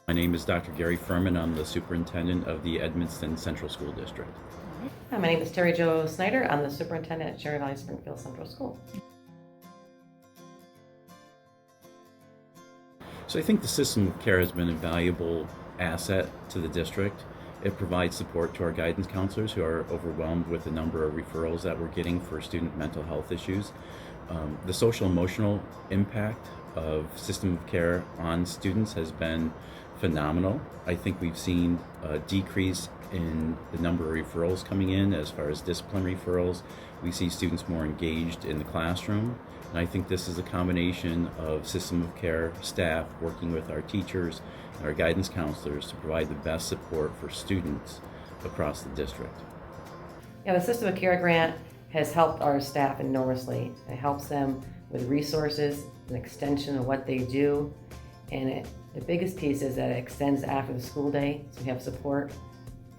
My name is Dr. Gary Furman. I'm the superintendent of the Edmonston Central School District. Hi, my name is Terry Jo Snyder. I'm the superintendent at Cherry Valley Springfield Central School. So I think the system of care has been a valuable asset to the district. It provides support to our guidance counselors who are overwhelmed with the number of referrals that we're getting for student mental health issues. The social emotional impact of system of care on students has been phenomenal. I think we've seen a decrease in the number of referrals coming in as far as discipline referrals. We see students more engaged in the classroom. And I think this is a combination of system of care staff working with our teachers and our guidance counselors to provide the best support for students across the district. Yeah, the System of Care grant has helped our staff enormously. It helps them with resources, an extension of what they do, and the biggest piece is that it extends after the school day, so we have support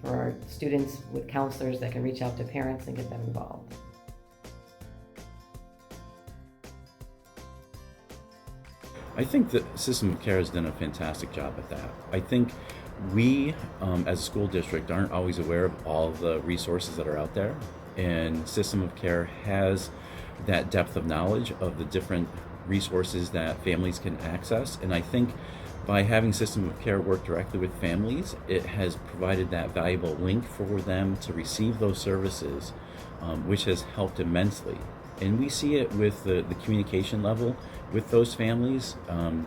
for our students with counselors that can reach out to parents and get them involved. I think the system of care has done a fantastic job at that. I think we, as a school district, aren't always aware of all the resources that are out there, and system of care has that depth of knowledge of the different resources that families can access. And I think by having system of care work directly with families, it has provided that valuable link for them to receive those services, which has helped immensely. And we see it with the communication level with those families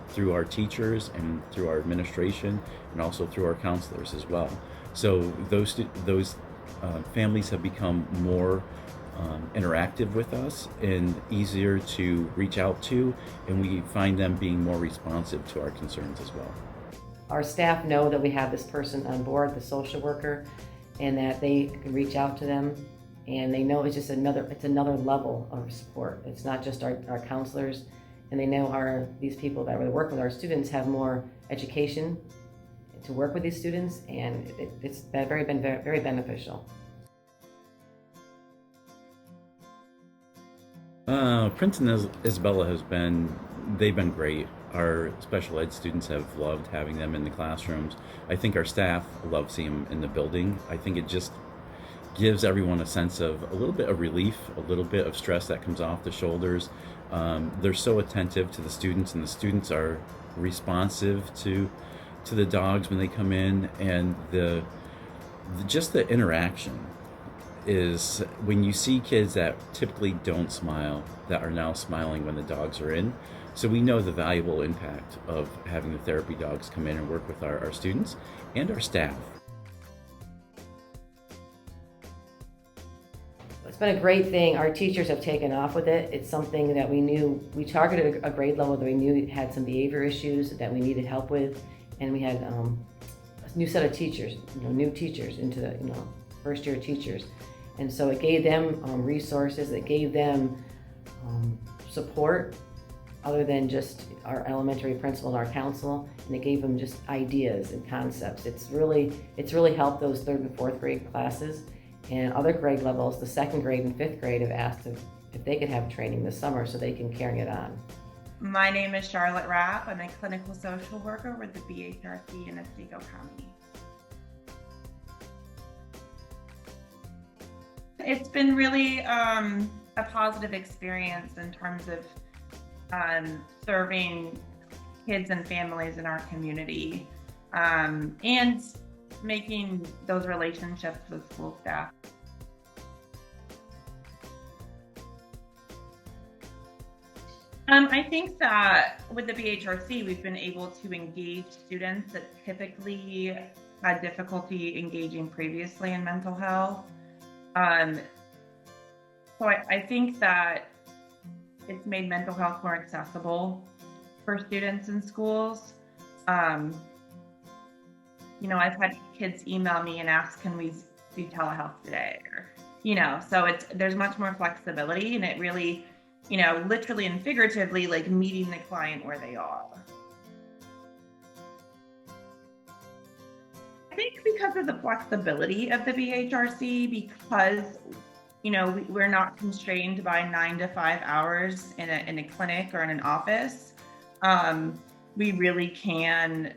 through our teachers and through our administration and also through our counselors as well. So those families have become more interactive with us and easier to reach out to, and we find them being more responsive to our concerns as well. Our staff know that we have this person on board, the social worker, and that they can reach out to them, and they know it's just another level of support. It's not just our counselors, and they know these people that we work with, our students, have more education to work with these students, and it's been very beneficial. Prince and Isabella they've been great. Our special ed students have loved having them in the classrooms. I think our staff love seeing them in the building. I think it just gives everyone a sense of a little bit of relief, a little bit of stress that comes off the shoulders. They're so attentive to the students, and the students are responsive to the dogs when they come in, and just the interaction is when you see kids that typically don't smile that are now smiling when the dogs are in. So we know the valuable impact of having the therapy dogs come in and work with our students and our staff. It's been a great thing. Our teachers have taken off with it. It's something that we knew, we targeted a grade level that we knew had some behavior issues that we needed help with, and we had a new set of teachers, new teachers into the first year teachers. And so it gave them resources, it gave them support other than just our elementary principal and our council, and it gave them just ideas and concepts. It's really helped those 3rd and 4th grade classes, and other grade levels, the 2nd grade and 5th grade, have asked if they could have training this summer so they can carry it on. My name is Charlotte Rapp. I'm a clinical social worker with the BHRC in Otsego County. It's been really a positive experience in terms of serving kids and families in our community, and making those relationships with school staff. I think that with the BHRC, we've been able to engage students that typically had difficulty engaging previously in mental health. So I think that it's made mental health more accessible for students in schools. I've had kids email me and ask, can we do telehealth today? Or, so there's much more flexibility, and it really, literally and figuratively, like meeting the client where they are. I think because of the flexibility of the BHRC, because we're not constrained by 9 to 5 hours in a clinic or in an office. We really can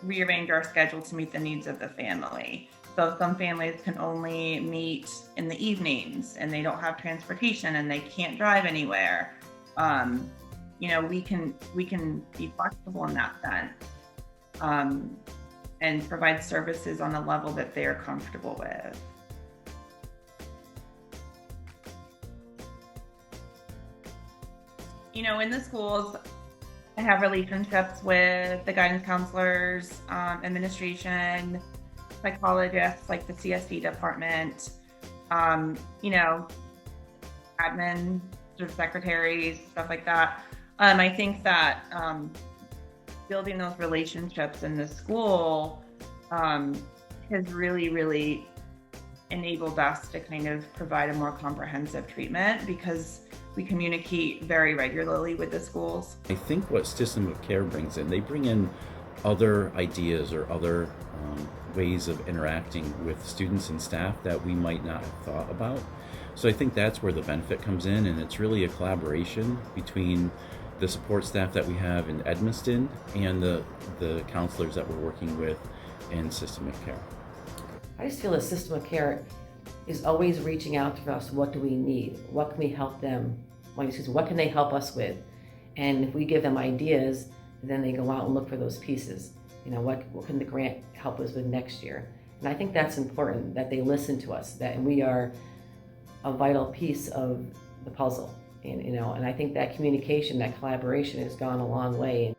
rearrange our schedule to meet the needs of the family. So some families can only meet in the evenings and they don't have transportation and they can't drive anywhere. We can be flexible in that sense, and provide services on a level that they're comfortable with. In the schools, I have relationships with the guidance counselors, administration, psychologists, like the CSD department, admin, sort of secretaries, stuff like that. I think that building those relationships in the school has really, really enabled us to kind of provide a more comprehensive treatment because we communicate very regularly with the schools. I think what system of care brings in, they bring in other ideas or other ways of interacting with students and staff that we might not have thought about. So I think that's where the benefit comes in, and it's really a collaboration between the support staff that we have in Edmiston and the counselors that we're working with in system of care. I just feel the system of care is always reaching out to us. What do we need? What can we help them? What can they help us with? And if we give them ideas, then they go out and look for those pieces. What can the grant help us with next year? And I think that's important, that they listen to us, that we are a vital piece of the puzzle. And I think that communication, that collaboration has gone a long way.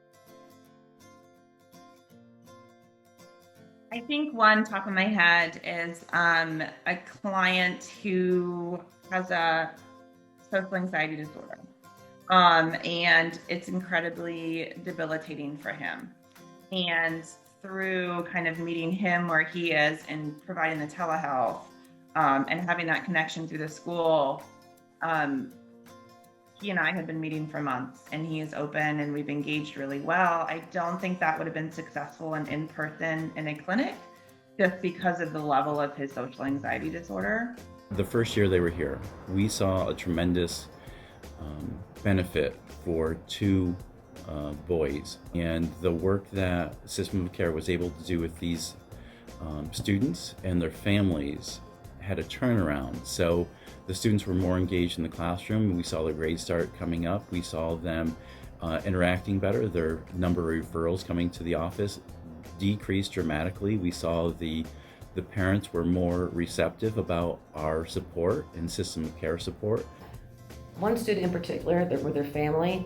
I think one top of my head is a client who has a social anxiety disorder, and it's incredibly debilitating for him. And through kind of meeting him where he is and providing the telehealth and having that connection through the school, he and I have been meeting for months, and he is open and we've engaged really well. I don't think that would have been successful in person in a clinic just because of the level of his social anxiety disorder. The first year they were here, we saw a tremendous benefit for two boys, and the work that System of Care was able to do with these students and their families had a turnaround. So the students were more engaged in the classroom. We saw their grades start coming up. We saw them interacting better. Their number of referrals coming to the office decreased dramatically. We saw the parents were more receptive about our support and System of Care support. One student in particular, with their family,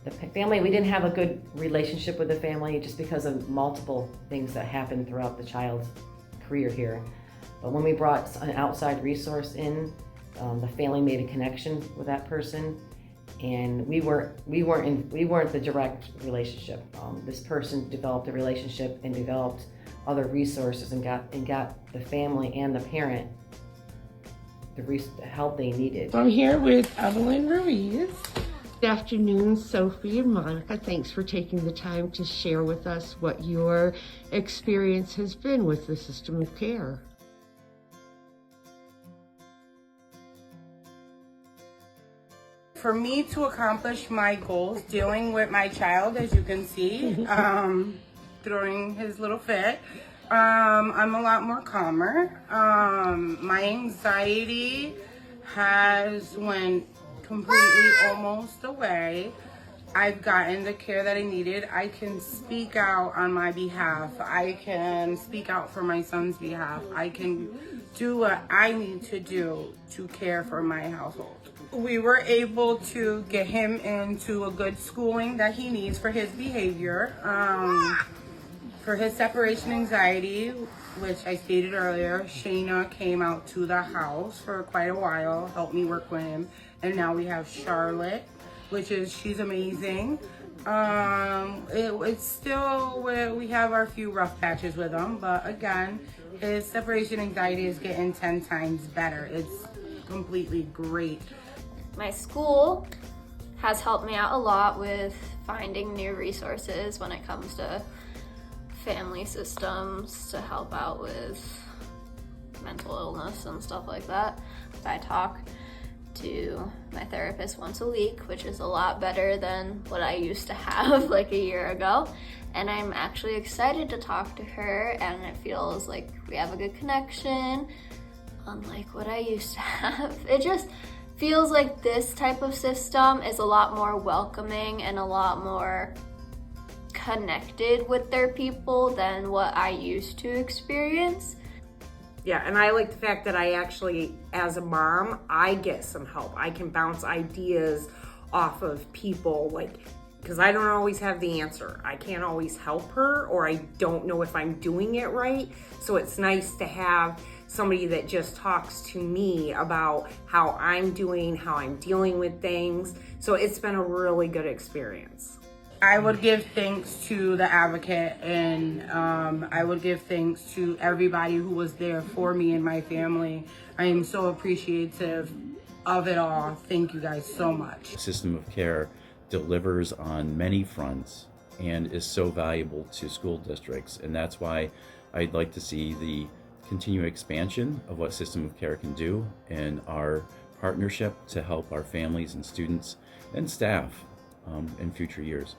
we didn't have a good relationship with the family just because of multiple things that happened throughout the child's career here. But when we brought an outside resource in, the family made a connection with that person, and we weren't the direct relationship. This person developed a relationship and developed other resources and got the family and the parent the help they needed. I'm here with Evelyn Ruiz. Good afternoon, Sophie and Monica. Thanks for taking the time to share with us what your experience has been with the System of Care. For me to accomplish my goals dealing with my child, as you can see, throwing his little fit, I'm a lot more calmer. My anxiety has went completely almost away. I've gotten the care that I needed. I can speak out on my behalf. I can speak out for my son's behalf. I can do what I need to do to care for my household. We were able to get him into a good schooling that he needs for his behavior, for his separation anxiety, which I stated earlier. Shayna came out to the house for quite a while, helped me work with him. And now we have Charlotte, she's amazing. It's still where we have our few rough patches with him, but again, his separation anxiety is getting 10 times better. It's completely great. My school has helped me out a lot with finding new resources when it comes to family systems to help out with mental illness and stuff like that. I talk to my therapist once a week, which is a lot better than what I used to have like a year ago. And I'm actually excited to talk to her, and it feels like we have a good connection, unlike what I used to have. It just feels like this type of system is a lot more welcoming and a lot more connected with their people than what I used to experience. Yeah, and I like the fact that I actually, as a mom, I get some help. I can bounce ideas off of people, like, because I don't always have the answer. I can't always help her, or I don't know if I'm doing it right. So it's nice to have somebody that just talks to me about how I'm doing, how I'm dealing with things. So it's been a really good experience. I would give thanks to the advocate, and I would give thanks to everybody who was there for me and my family. I am so appreciative of it all. Thank you guys so much. System of care delivers on many fronts and is so valuable to school districts, and that's why I'd like to see the continued expansion of what System of Care can do and our partnership to help our families and students and staff in future years.